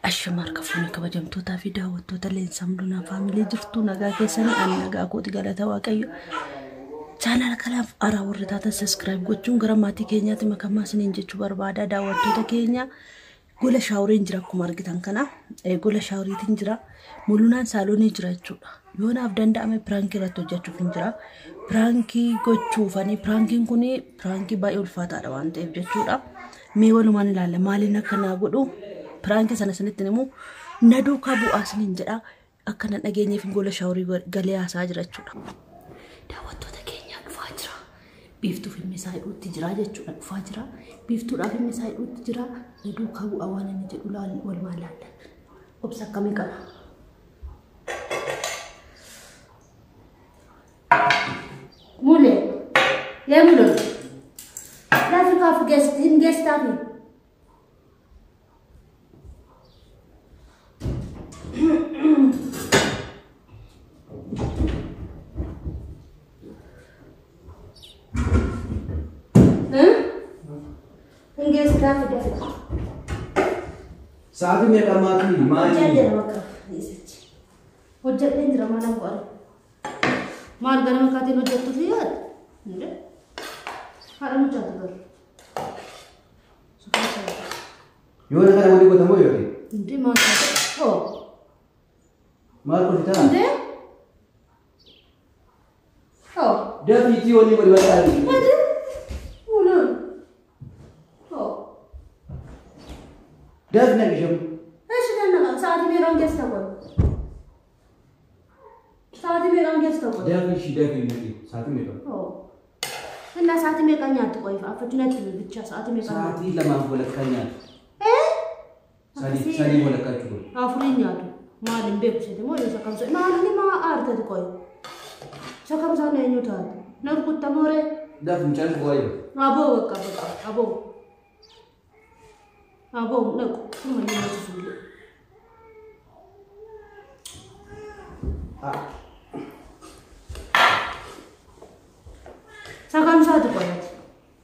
الشمار كفوني كبجمتو تافي داوتو تلين سمدونا فاميلي جرتو نغا كيساني أن نغا كوتي غلطة واقعيو channel kanaaf ara warri taatan subscribe gochuun gara maatii keenyaatti makamaa isiniin jechuu barbaada daawwattoota keenya gola shaaworiin jira akkuma argitan kana gola shaaworiitiin jira mul'unaan saaloonii jira jechuudha yoo naaf danda'ame prank irratti hojjechuuf hin jira pranki gochuufani prankiin kun pranki baay'ee ulfaataadha waan ta'eef jechuudha mee walumaan ilaalla maaliin akka naa godhu pranki sana sanitti himu naduu ka bu'aa isiniin jedha akka nan dhageenyeef gola shaaworii galee haasaa jira jechuudha daawwattoota بيفتو في المساء والتجارة جتشو الفاجرة بيفتو في المساء والتجارة ندو كابو أوانا نجد والمالات أبسا كمي كلا مولي يا مولي لا في كافي جست هن جست تافي साथ में कमाती माँ वो जल्दी इंद्रमा ना बोल मार गरम खाते लो जब तुझे यार नहीं हारम चाहते कर यो ना करा वो दिक्कत हम हो यार नहीं मार चाहते हो मार को दिता नहीं हो डर इतनी होनी बड़ी बात आ रही डर नहीं जब ऐसे करना का साथ में रंग कैसा हो साथ में रंग कैसा हो डर की शीदा की नहीं साथ में तो हो ना साथ में कन्या तो कोई अफचुनेट बिच्छा साथ में कन्या साथ ही लम्हा बोला कन्या सारी बोला कर चुको आफरीन यार मालूम बेब से तो मोरे सकम से मालूम नहीं माँ आर्थ तो कोई सकम सा नहीं न्यूटा नर कुत्ता मोरे डर मुझे कोई अबो Abo nak cuma ni macam tu. Sakam satu kau nanti.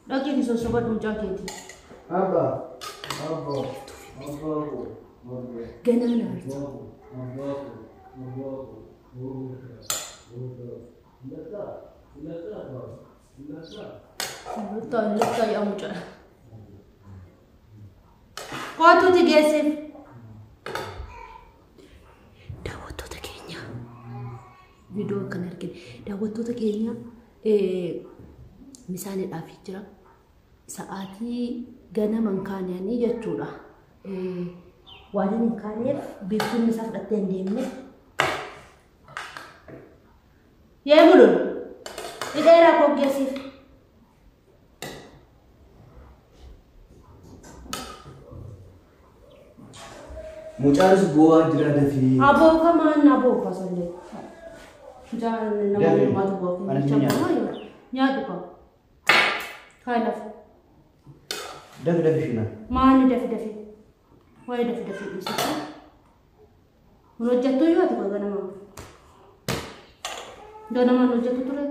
Lagi ni sobat macam itu. Apa? Ganana. Letak yang macam. Kau tu tiga sih. Daawwattoota keenya video kan argine. Daawwattoota keenya misaanidhaaf jira. Sa'aatii ganaman kaananii jechuudha. Waan hin kaaneef beektuun isaa fudhattee hin deemne. Yaa mul'u. Hidheeraa koggeessiif. मुचार से गोवा जिला दफी अबो का मान अबो पसंद है जान नमो मत बो चम्मा या दुका खाई लफ दफ दफीना मान दफी वाई दफी इसे रोजतो यो तो गनमा गनमा रोजतो तो रे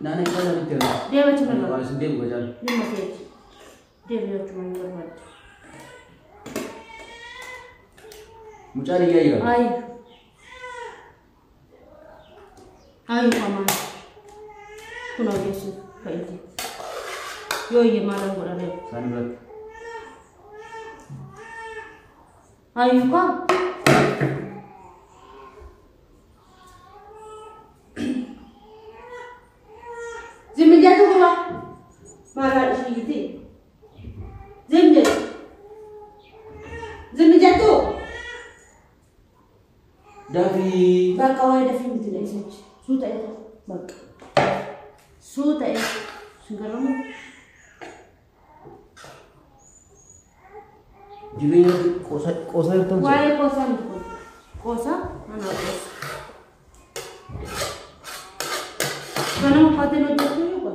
नाने का नहीं तेरा देव चमन वाले से देव बजा निम्न से देव यो चमन बरबाद मुचार ये आई कमान कुना कैसे कहीं यो ये मालूम हो रहा है सानिब्रत आई का जिम्मे जातु को मारा इसी थी जिम्मे जातु दफी baka wae dafin tidak isach suta itu bak suta itu singaramu jadi kosa itu wae kosa itu kosa mana kosa karena mau paten udah tuh juga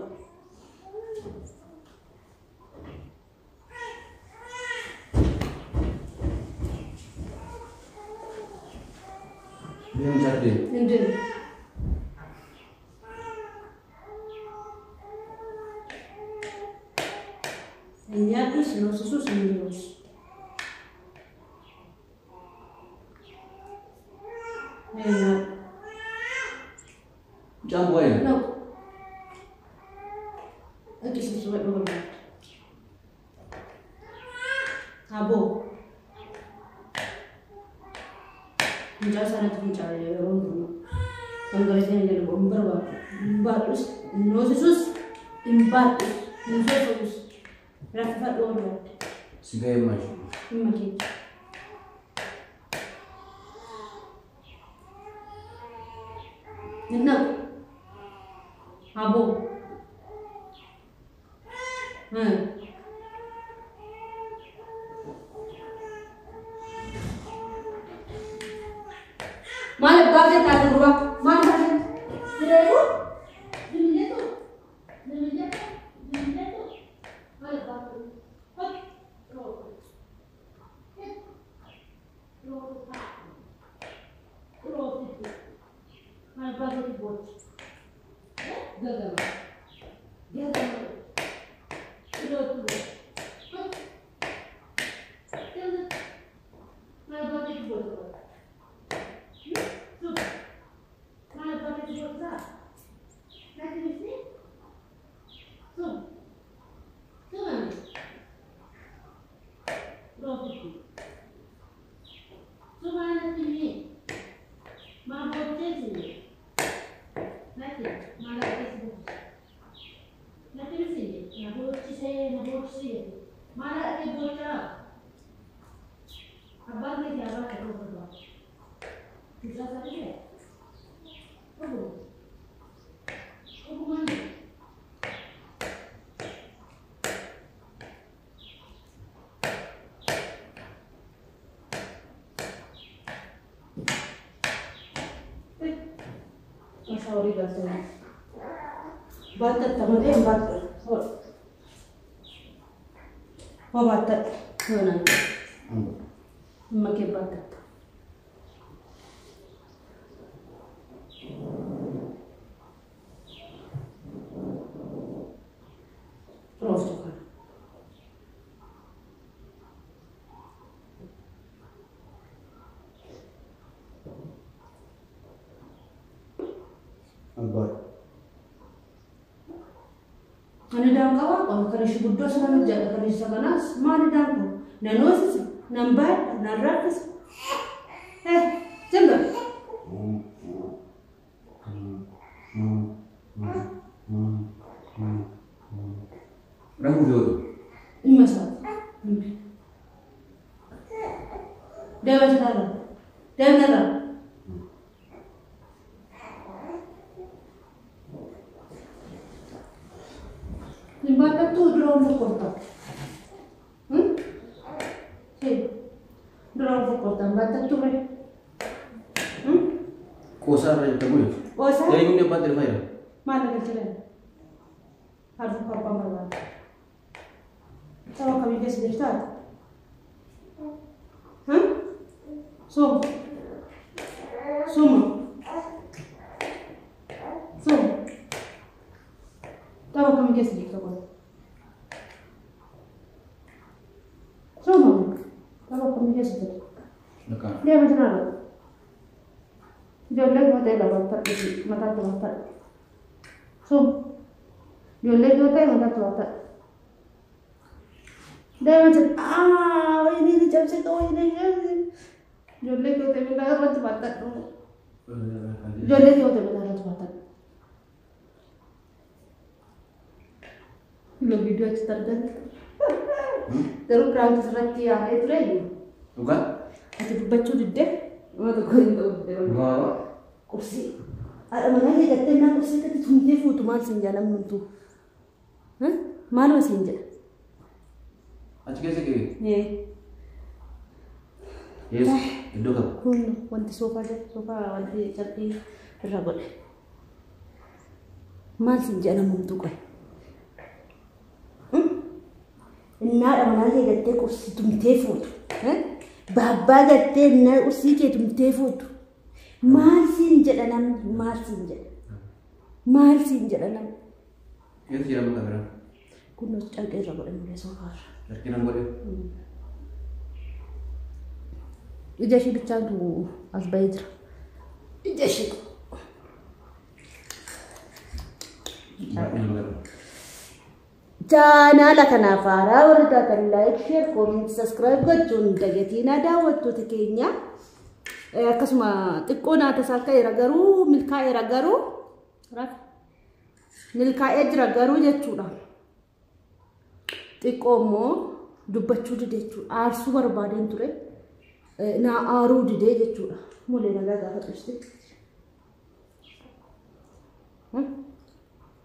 yang jadi Ini aku sih nossos meninos. Mucaan bu'aa jira. No. Aqui se vai no lugar. Acabou. Mucaa sanatti mucaa yeroo hundumaa kan galateen jedhu hin barbaadu. Hin baadhus, hin noosisus, hin baadhus, hin sosokus. Raffadhu barbaadde. Si ga'ee maali? Hin makeetti. Hin naqu. Acabou. Mana bagai tak berubah. Mana bagai? Sudah itu? Dulunya tu. Dulunya tu. Dulunya tu. Mana bagai? Hop. Roll. Hit. Roll. Roll itu. Mana bagai dibuat? Gagal. Gagal. Roll tu. Hop. Jalan. Mana bagai dibuat? Mana pakai dibuat tak? Nanti di sini. Tuh. Tuh mana? Roti. Tuh mana sini? Mana roti sini? Nanti mana roti sini? Nanti di sini. Mana roti sini? Mana roti sini? Mana roti bocor? Abang ni siapa yang berbuat? Bisa saja ya. Oh, mana? Sorry bahasa. Batat teman batat. Oh batat. Mana? Makai batat. Terus juga. Abad. Ani dalam kawak, kalau si buddha sana jaga, kalau si sakanas, mana dalam? Nanosis, nambat, narakas. Jember. Berapa jauh tu? 5 saat. Dewa sekarang. Dewa sekarang. Limbakan tu drone kota. Hey, drone kota. Batak tu kan? Kosa ada yang boleh. Kosa? Yang ini dapat dari mana? Mana kecilnya? Harus papa malam. Sama kami kes desa. Som. Tahu kami kes desa kan? Som. Tahu kami kes desa. Dekat. Dia macam mana? Jolek hotel lah batak di mata tu batak. Som. Jolek hotel mata tu batak. Dia macam ini jam sekian ini. Jolek hotel mata tu batak tu. Jolek hotel mata tu batak. Lo video cerita kan? Terus crowd serat dia itu lagi. Bukan? Ada baju di dek. Mata kau itu. Bawa. Kursi. Ada mana dia kata nak kursi tu cuma foto mal senja nam tu. Malu senja. Aci कैसे की? Ye. Yes. Indo ka? Wanti sofa wanti cantik ragot. Mal senja nam tu kau. Inna ada mana dia kata kursi cuma foto. Baba kata nak kursi cuma foto. Marsin jalanam marsin jalanam. Yes, siapa yang kamera? Kuno agak rapat dengan sofa. Terkena boleh. Ija sih bicara tu asbaidra. Ijashit. Baay'ee nama garba. Channel kanaaf haaraa warri taatan like, share, comment, subscribe gochuun dagatiin daawwattoota keenya. Akkasuma xiqqoo naata isaa ka'eera garuu milkaa'eera garuu milkaa'ee jira garuu jechuudha. Xiqqoo immoo dubbachuu dide jechuudha. Aarsuu barbaadeen ture. Naa aaruu dide jechuudha. Mulee nagaa gaafa xiste.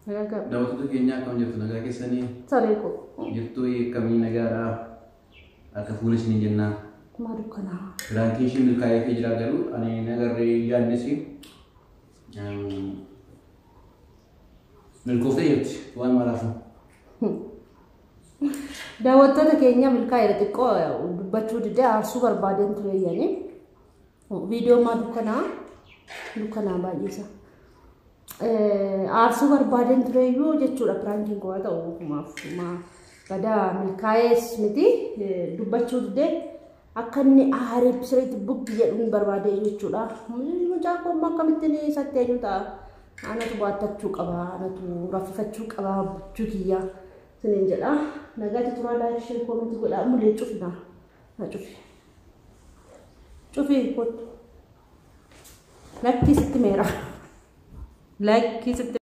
Daawwattoota keenya akkam jirtu nagaa keessanii Sareeko. jirtu kamii nagaadhaa akka fuula isin jennaa. Kuma dukkanaa. Raankiin isheen milkaa'ee fi jira garuu ani nagarree yaadnesi milkooftee jirti waan maraafu. Daawwattoota keenya milkaa'eera xiqqoo dubbachuu dide aarsuu barbaadeen ture yaani. Viidiyoo maa dukkanaa baay'eesa. Aarsuu barbaadeen ture iyyuu jechuudha piraankiin koo haa ta'u badaa milkaa'ees miti dubbachuu dide akka inni aaree sirriitti bubbi jedhuun barbaadee jechuudha. Mucaa koo akkamittiin satteenyu ta'a. Anatu baattachuu qaba, anatu raffifachuu qaba buchuu kiyyaa siniin jedha. Nagaatti turaa laayikii koomenti godhaa mulee cufna. Cufi kottu. Lakkii sitti meera. Lakkii sitti